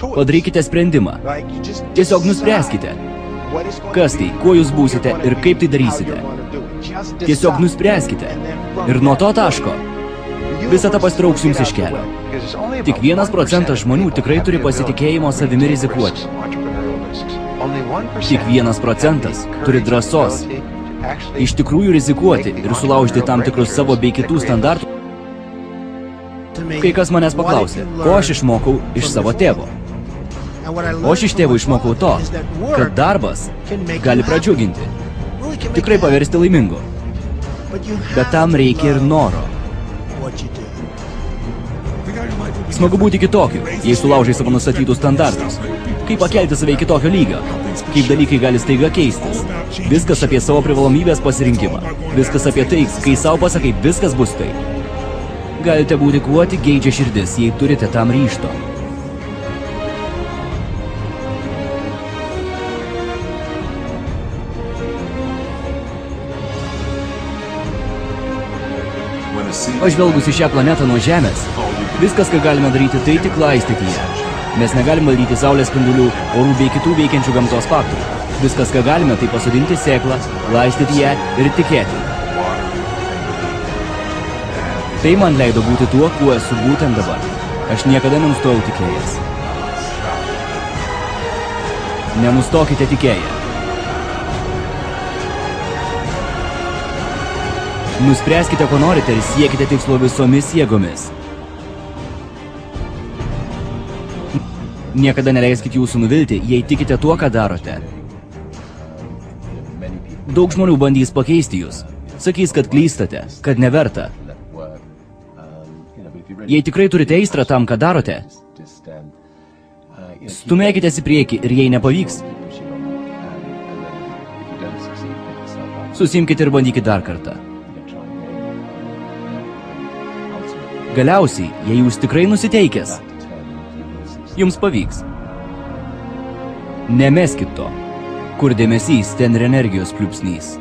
Padarykite sprendimą. Tiesiog nuspręskite, kas tai, kuo jūs būsite ir kaip tai darysite. Tiesiog nuspręskite. Ir nuo to taško visą tą pasitrauks jums iš kelio. Tik 1% žmonių tikrai turi pasitikėjimo savimi rizikuoti. Tik 1% turi drąsos iš tikrųjų rizikuoti ir sulaužti tam tikrus savo bei kitų standartų. Kai kas manęs paklausė, ko aš išmokau iš savo tėvo. O aš iš tėvo išmokau to, kad darbas gali pradžiuginti, tikrai paversti laimingu. Bet tam reikia ir noro. Smagu būti kitokiu, jei sulaužai savo nustatytus standartus. Kaip pakelti save į kitokio lygio, kaip dalykai gali staiga keistis. Viskas apie savo privalomybės pasirinkimą. Viskas apie tai, kai savo pasakai, viskas bus tai. Galite būti kuo tik geidžia širdis, jei turite tam ryžto. Pažvelgus į šią planetą nuo Žemės, viskas, ką galime daryti, tai tik laistyti ją. Mes negalime valdyti saulės spindulių, orų bei kitų veikiančių gamtos faktorių. Viskas, ką galime, tai pasodinti sėklą, laistyti ją ir tikėti. Tai man leido būti tuo, kuo esu būtent dabar. Aš niekada nenustojau tikėjęs. Nenustokite tikėję. Nuspręskite, ko norite ir siekite tikslo visomis jėgomis. Niekada neleiskite jūsų nuvilti, jei tikite tuo, ką darote. Daug žmonių bandys pakeisti jūs. Sakys, kad klystate, kad neverta. Jei tikrai turite aistrą tam, ką darote, stumėkitės į priekį ir jei nepavyks, susimkite ir bandykite dar kartą. Galiausiai, jei jūs tikrai nusiteikęs, jums pavyks. Nemeskit to. Kur dėmesys, ten ir energijos pliūpsnys.